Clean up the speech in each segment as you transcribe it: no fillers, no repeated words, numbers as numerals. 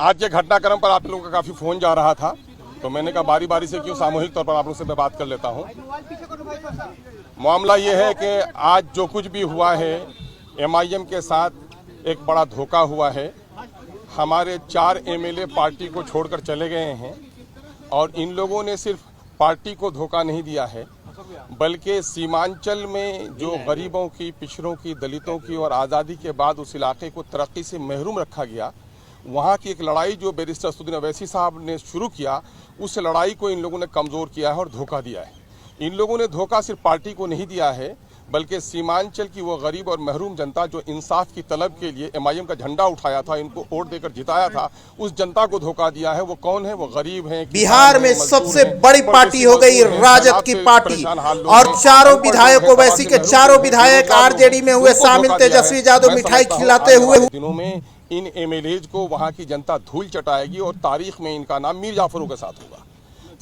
आज के घटनाक्रम पर आप लोगों का काफी फोन जा रहा था, तो मैंने कहा बारी बारी से क्यों सामूहिक तौर पर आप लोग से मैं बात कर लेता हूं। मामला ये है कि आज जो कुछ भी हुआ है MIM के साथ एक बड़ा धोखा हुआ है। हमारे 4 MLA पार्टी को छोड़कर चले गए हैं और इन लोगों ने सिर्फ पार्टी को धोखा नहीं दिया है, बल्कि सीमांचल में जो गरीबों की, पिछड़ों की, दलितों की और आज़ादी के बाद उस इलाके को तरक्की से महरूम रखा गया, वहाँ की एक लड़ाई जो बैरिस्टर असदुद्दीन अवैसी साहब ने शुरू किया, उस लड़ाई को इन लोगों ने कमज़ोर किया है और धोखा दिया है। इन लोगों ने धोखा सिर्फ पार्टी को नहीं दिया है, बल्कि सीमांचल की वो गरीब और महरूम जनता जो इंसाफ की तलब के लिए MIM का झंडा उठाया था, इनको वोट देकर जिताया था, उस जनता को धोखा दिया है। वो कौन है? वो गरीब हैं। बिहार में सबसे बड़ी पार्टी हो गई राजद की पार्टी, और चारों विधायक ओवैसी के चारों विधायक RJD में हुए शामिल। तेजस्वी यादव मिठाई खिलाते हुए दिनों में इन MLAs को वहां की जनता धूल चटाएगी और तारीख में इनका नाम मीर जाफरों के साथ होगा।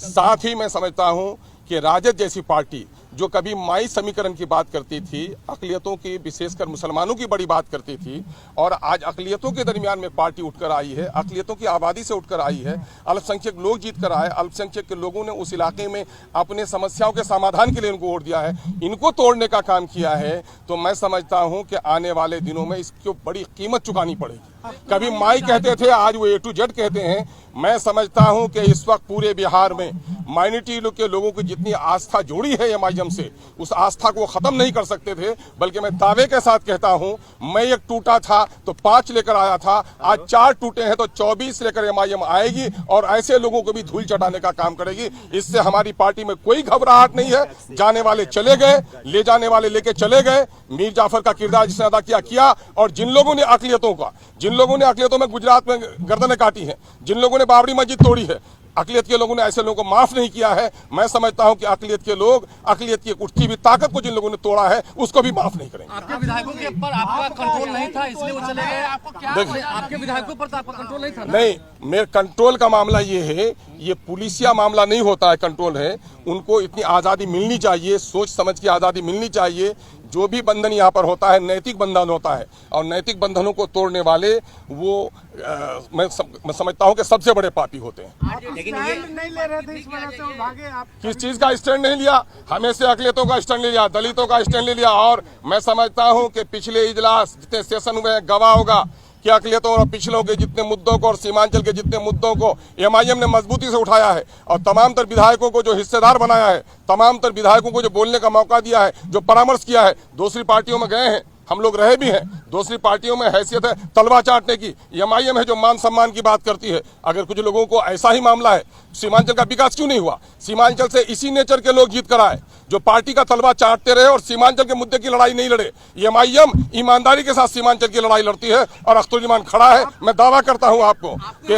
साथ ही मैं समझता हूं कि राजद जैसी पार्टी जो कभी माई समीकरण की बात करती थी, अक़लियतों की, विशेषकर मुसलमानों की बड़ी बात करती थी, और आज अक़लियतों के दरमियान में पार्टी उठकर आई है, अक़लियतों की आबादी से उठकर आई है, अल्पसंख्यक लोग जीत कर आए, अल्पसंख्यक के लोगों ने उस इलाके में अपने समस्याओं के समाधान के लिए उनको वोट दिया है, इनको तोड़ने का काम किया है, तो मैं समझता हूँ कि आने वाले दिनों में इसको बड़ी कीमत चुकानी पड़ेगी। कभी माई कहते थे, आज वो A to Z कहते हैं। मैं समझता हूं कि इस वक्त पूरे बिहार में माइनॉरिटी के लोगों की जितनी आस्था जोड़ी है MIM से, उस आस्था को खत्म नहीं कर सकते थे। बल्कि मैं दावे के साथ कहता हूं, मैं एक टूटा था तो 5 लेकर आया था, आज 4 टूटे हैं तो 24 लेकर MIM आएगी और ऐसे लोगों को भी धूल चटाने का काम करेगी। इससे हमारी पार्टी में कोई घबराहट नहीं है। जाने वाले चले गए, ले जाने वाले लेके चले गए। मीर जाफर का किरदार जिसने अदा किया, और जिन लोगों ने अक़लियतों में गुजरात में गर्दनें काटी हैं, जिन लोगों ने बाबरी मस्जिद तोड़ी है, अक़लियत के लोगों ने ऐसे लोगों को माफ नहीं किया है। मैं समझता हूं कि अक़लियत के लोग, अक़लियत की एक उठती हुई ताकत को जिन लोगों ने तोड़ा है, उसको भी माफ नहीं करेंगे। आपके विधायकों के ऊपर आपका कंट्रोल नहीं था, इसलिए वो चले गए। आपके विधायकों पर तो आपका कंट्रोल नहीं था ना? नहीं, मेरे कंट्रोल का मामला ये है, ये पुलिसिया मामला नहीं होता है, कंट्रोल है। उनको इतनी आज़ादी मिलनी चाहिए, सोच समझ की आज़ादी मिलनी चाहिए। जो भी बंधन यहाँ पर होता है नैतिक बंधन होता है, और नैतिक बंधनों को तोड़ने वाले वो मैं समझता हूँ कि सबसे बड़े पापी होते हैं। लेकिन ये नहीं ले रहे थे, इस वजह से वो भागे। आप किस चीज का स्टैंड नहीं लिया? हमें से अक़लियतों का स्टैंड ले लिया, दलितों का स्टैंड ले लिया। और मैं समझता हूँ कि पिछले इजलास जितने सेशन हुए हैं, गवाह होगा कि अक़लियतों और पिछड़ों के जितने मुद्दों को और सीमांचल के जितने मुद्दों को MIM ने मजबूती से उठाया है, और तमाम तर विधायकों को जो हिस्सेदार बनाया है, तमाम तर विधायकों को जो बोलने का मौका दिया है, जो परामर्श किया है। दूसरी पार्टियों में गए हैं, हम लोग रहे भी हैं, दूसरी पार्टियों में हैसियत है तलवा चाटने की। MIM है जो मान सम्मान की बात करती है। अगर कुछ लोगों को ऐसा ही मामला है, सीमांचल का विकास क्यों नहीं हुआ? सीमांचल से इसी नेचर के लोग जीत कर आए जो पार्टी का तलवा चाटते रहे और सीमांचल के मुद्दे की लड़ाई नहीं लड़े। MIM ईमानदारी के साथ सीमांचल की लड़ाई लड़ती है, और अख्तरुज्जमान खड़ा है। मैं दावा करता हूं आपको कि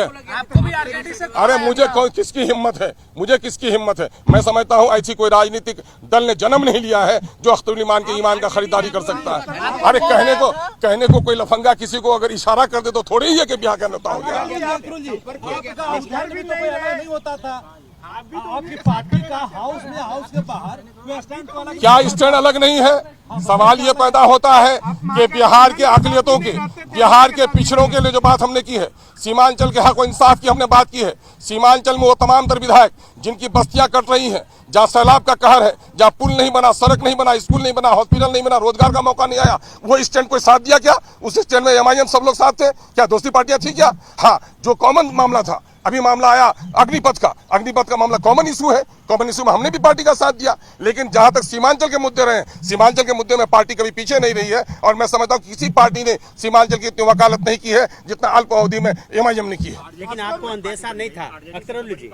अरे मुझे किसकी हिम्मत है, मुझे किसकी हिम्मत है? मैं समझता हूं ऐसी कोई राजनीतिक दल ने जन्म नहीं लिया है जो अख्तरुज्जमान के ईमान का खरीदारी कर सकता है। अरे कहने को कोई लफंगा किसी को अगर इशारा कर दे तो थोड़ी ही है कि ब्याह का नेता हो गया। आपकी पार्टी का हाउस के बाहर स्टैंड क्या स्टैंड अलग नहीं है? सवाल ये पैदा होता है कि बिहार के अक़लियतों के, बिहार के पिछड़ों के लिए जो बात हमने की है, सीमांचल के हक और इंसाफ की हमने बात की है। सीमांचल में वो तमाम तर विधायक जिनकी बस्तियां कट रही हैं, जहाँ सैलाब का कहर है, जहाँ पुल नहीं बना, सड़क नहीं बना, स्कूल नहीं बना, हॉस्पिटल नहीं बना, रोजगार का मौका नहीं आया, वो स्टैंड कोई साथ दिया क्या? उस स्टैंड में MIM सब लोग साथ थे क्या? दूसरी पार्टियां थी क्या? हाँ, जो कॉमन मामला था, अभी मामला आया अग्निपथ का मामला कॉमन इशू है, कॉमन इशू में हमने भी पार्टी का साथ दिया। लेकिन जहां तक सीमांचल के मुद्दे रहे, सीमांचल के मुद्दे में पार्टी कभी पीछे नहीं रही है, और मैं समझता हूं किसी पार्टी ने सीमांचल की इतनी वकालत नहीं की है जितना अल्प अवधि में MIM ने की है। लेकिन आपको अंदेशा नहीं था अख्तरुल जी?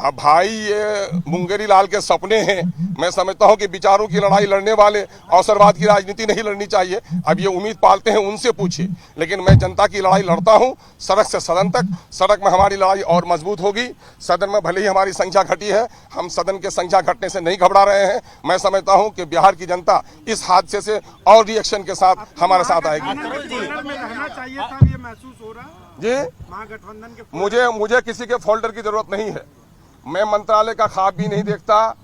अब भाई ये मुंगेरी लाल के सपने हैं। मैं समझता हूं कि विचारों की लड़ाई लड़ने वाले अवसरवाद की राजनीति नहीं लड़नी चाहिए। अब ये उम्मीद पालते हैं उनसे पूछिए, लेकिन मैं जनता की लड़ाई लड़ता हूं, सड़क से सदन तक। सड़क में हमारी लड़ाई और मजबूत होगी। सदन में भले ही हमारी संख्या घटी है, हम सदन के संख्या घटने से नहीं घबरा रहे हैं। मैं समझता हूं कि बिहार की जनता इस हादसे से और रिएक्शन के साथ हमारे साथ आएगी। जी, मुझे किसी के फोल्डर की जरूरत नहीं है। मैं मंत्रालय का ख्वाब भी नहीं देखता,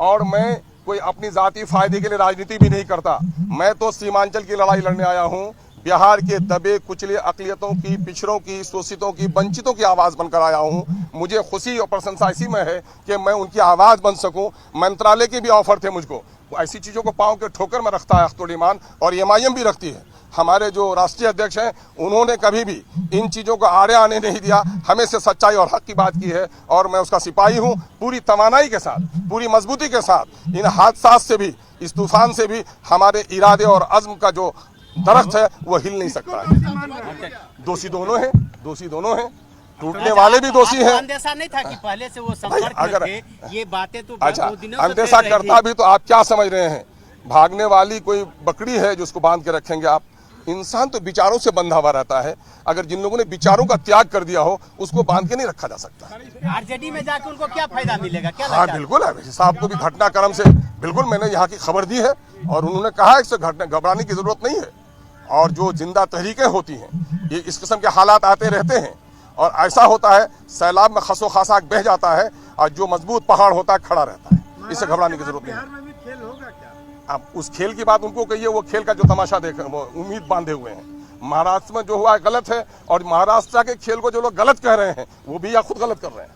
और मैं कोई अपनी जाती फायदे के लिए राजनीति भी नहीं करता। मैं तो सीमांचल की लड़ाई लड़ने आया हूं। बिहार के दबे कुचले अकलियतों की, पिछड़ों की, शोषितों की, वंचितों की आवाज बनकर आया हूं। मुझे खुशी और प्रशंसा इसी में है कि मैं उनकी आवाज बन सकूं। मंत्रालय के भी ऑफर थे मुझको, ऐसी चीजों को पांव के ठोकर में रखता है अख्तरुल ईमान, और एमआईएम भी रखती है। हमारे जो राष्ट्रीय अध्यक्ष हैं उन्होंने कभी भी इन चीजों को आड़े आने नहीं दिया, हमेशा सच्चाई और हक की बात की है, और मैं उसका सिपाही हूं। पूरी तवानाई के साथ, पूरी मजबूती के साथ इन हादसा से भी, इस तूफान से भी हमारे इरादे और अज़्म का जो दरख्त है वो हिल नहीं सकता है। दोषी दोनों हैं, दोषी दोनों हैं, टूटने वाले भी दोषी हैं। अंदेशा नहीं था कि पहले से वो संपर्क में थे, ये बातें तो अच्छा, बहुत दिनों से अंदेशा फैल रही करता थी। भी तो आप क्या समझ रहे हैं? भागने वाली कोई बकरी है जो उसको बांध के रखेंगे आप? इंसान तो विचारों से बंधा हुआ रहता है। अगर जिन लोगों ने विचारों का त्याग कर दिया हो उसको बांध के नहीं रखा जा सकता। आरजेडी में जाके उनको क्या फायदा मिलेगा, क्या हाँ लगता है? बिल्कुल है साहब को भी घटनाक्रम से बिल्कुल मैंने यहाँ की खबर दी है, और उन्होंने कहा इससे घबराने की जरूरत नहीं है। और जो जिंदा तहरीकें होती हैं, ये इस किस्म के हालात आते रहते हैं, और ऐसा होता है सैलाब में खसो खासाक बह जाता है, और जो मजबूत पहाड़ होता है खड़ा रहता है। इससे घबराने की जरूरत नहीं है। अब उस खेल की बात उनको कहिए, वो खेल का जो तमाशा देख वो उम्मीद बांधे हुए हैं। महाराष्ट्र में जो हुआ है गलत है, और महाराष्ट्र के खेल को जो लोग गलत कह रहे हैं वो भी या खुद गलत कर रहे हैं।